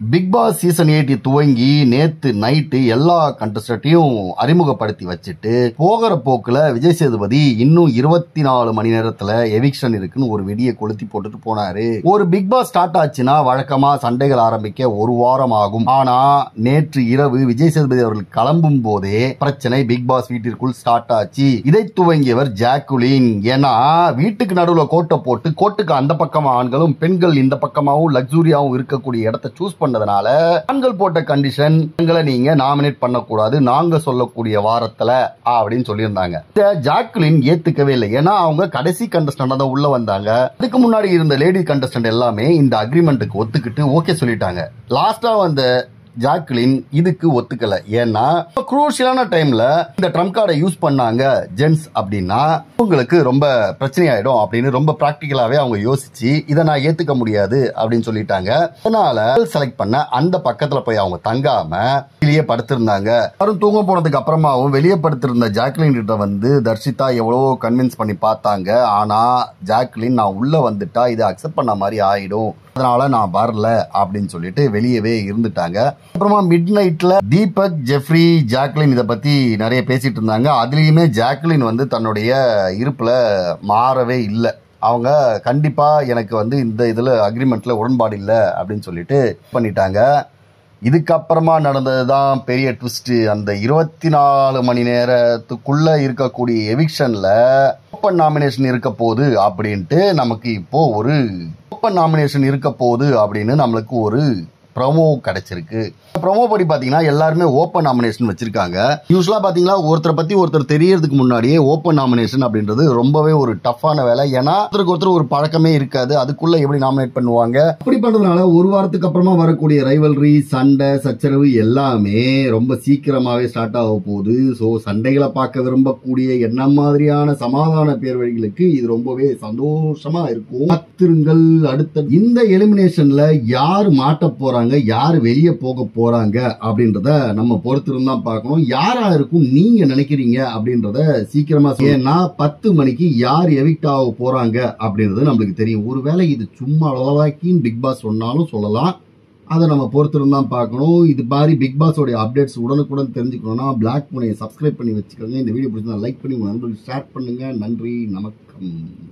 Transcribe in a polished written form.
Big Boss season 8 துவங்கி நேத்து night எல்லா கண்டஸ்டன்ட்டையும் அறிமுகப்படுத்தி வச்சுட்டு போகிற போக்குல விஜய் சேதுபதி இன்னும் 24 மணி நேரத்துல எவிக்ஷன் இருக்குன்னு ஒரு வெடியை கொளுத்தி போட்டுட்டு போனாரு. ஒரு பிக் பாஸ் ஸ்டார்ட் ஆச்சுன்னா வழக்கமா சண்டைகள் ஆரம்பிக்க ஒரு வாரம் ஆகும். ஆனா நேற்று இரவு விஜய் சேதுபதி அவர்கள் கிளம்பும் போதே பிரச்சனை பிக் பாஸ் வீட்டிற்குள் ஸ்டார்ட் ஆச்சு. இதை துவங்கியவர் ஜாக்குலின். ஏன்னா வீட்டுக்கு நடுவுல கோட்டை போட்டு கோட்டுக்கு அந்த பக்கமா ஆண்களும் பெண்கள் இந்த பக்கமாவும் லக்ஸூரியாவும் இருக்கக்கூடிய இடத்தை சூஸ் பண்ணதுனால ஆண்கள் போட்ட கண்டிஷன் எங்களை நீங்க நாமினேட் பண்ணக்கூடாது நாங்க சொல்லக்கூடிய வாரத்துல அப்படின்னு சொல்லியிருந்தாங்க. ஜாக்குலின் ஏத்துக்கவே இல்லை. ஏன்னா அவங்க கடைசி கண்டஸ்டன்ட் தான் உள்ள வந்தாங்க. அதுக்கு முன்னாடி இருந்த லேடி கண்டஸ்டன்ட் எல்லாமே இந்த அக்ரிமெண்ட்டுக்கு ஒத்துக்கிட்டு ஓகே சொல்லிட்டாங்க. லாஸ்டா வந்த ஜாக்குலின் இதுக்கு ஒத்துக்கல. ஏன்னா குரூஷியலான டைம்ல இந்த ட்ரம்ப் கார்டை யூஸ் பண்ணாங்க ஜென்ஸ் அப்படின்னா உங்களுக்கு ரொம்ப பிரச்சனை ஆயிடும் அப்படின்னு ரொம்ப பிராக்டிகலாவே அவங்க யோசிச்சு இதை நான் ஏத்துக்க முடியாது அப்படின்னு சொல்லிட்டாங்க. அதனால செலக்ட் பண்ண அந்த பக்கத்துல போய் அவங்க தங்காம வெளியே படுத்திருந்தாங்க. யாரும் தூங்க போனதுக்கு அப்புறமாவும் வெளியே படுத்திருந்த ஜாக்குலின் கிட்ட வந்து தர்ஷிதா எவ்வளவோ கன்வின்ஸ் பண்ணி பார்த்தாங்க. ஆனா ஜாக்குலின் நான் உள்ள வந்துட்டா இதை அக்செப்ட் பண்ண மாதிரி ஆயிடும், அதனால நான் வரல அப்படின்னு சொல்லிட்டு வெளியவே இருந்துட்டாங்க. அப்புறமா மிட் நைட்ல தீபக், ஜெஃப்ரி, ஜாக்குலின் இதை பத்தி நிறைய பேசிட்டு இருந்தாங்க. அதுலயுமே ஜாக்குலின் வந்து தன்னுடைய இருப்புல மாறவே இல்லை. அவங்க கண்டிப்பா எனக்கு வந்து இந்த இதுல அக்ரிமெண்ட்ல உடன்பாடு இல்லை அப்படின்னு சொல்லிட்டு பண்ணிட்டாங்க. இதுக்கப்புறமா நடந்ததுதான் பெரிய ட்விஸ்ட். அந்த 24 மணி நேரத்துக்குள்ள இருக்கக்கூடிய எவிக்ஷன்ல ஓப்பன் நாமினேஷன் இருக்க போகுது அப்படின்ட்டு நமக்கு இப்போ ஒரு ஓப்பன் நாமினேஷன் இருக்க போகுது அப்படின்னு நம்மளுக்கு ஒரு ப்ரோமோ கிடைச்சிருக்கு. ப்ரோமோ படி பாத்தீங்கன்னா எல்லாருமே ஓப்பன் நாமினேஷன் வச்சிருக்காங்க. யூஸ்வலா பாத்தீங்கன்னா ஒருத்தரை பத்தி ஒருத்தர் தெரியறதுக்கு முன்னாடியே ஓப்பன் நாமினேஷன் அப்படின்றது ரொம்பவே ஒரு டஃப்பான வேலை. ஏன்னா ஒருத்தருக்கு ஒருத்தர் ஒரு பழக்கமே இருக்காது, அதுக்குள்ள எப்படி நாமினேட் பண்ணுவாங்க. அப்படி பண்றதுனால ஒரு வாரத்துக்கு அப்புறமா வரக்கூடிய ரைவல்ரி, சண்டை, சச்சரவு எல்லாமே ரொம்ப சீக்கிரமாவே ஸ்டார்ட் ஆக போகுது. ஸோ சண்டைகளை பார்க்க விரும்பக்கூடிய என்ன மாதிரியான சமாதான பேர் வழிகளுக்கு இது ரொம்பவே சந்தோஷமா இருக்கும். காத்திருங்கள். அடுத்த இந்த எலிமினேஷன்ல யாரு மாட்ட போறாங்க, யாரு வெளியே போக போறாங்க அப்படின்றத நம்ம பொறுத்திருந்தான் பார்க்கணும். யாரா இருக்கும் நீங்க நினைக்கிறீங்க அப்படின்றத சீக்கிரமா. ஏன்னா 10 மணிக்கு யார் எவிக்ட் ஆக போறாங்க அப்படின்றது நம்மளுக்கு தெரியும். ஒருவேளை இது சும்மா அளவாக்கின்னு பிக் பாஸ் சொன்னாலும் சொல்லலாம். அதை நம்ம பொறுத்திருந்தான் பார்க்கணும். இது மாதிரி பிக் பாஸோட அப்டேட்ஸ் உடனுக்குடன் தெரிஞ்சுக்கணும்னா பிளாக் மணியை சப்ஸ்கிரைப் பண்ணி வச்சுக்கோங்க. இந்த வீடியோ பிடிச்சா லைக் பண்ணி உங்க நண்பர்களுக்கு ஷேர் பண்ணுங்க. நன்றி, நமக்கம்.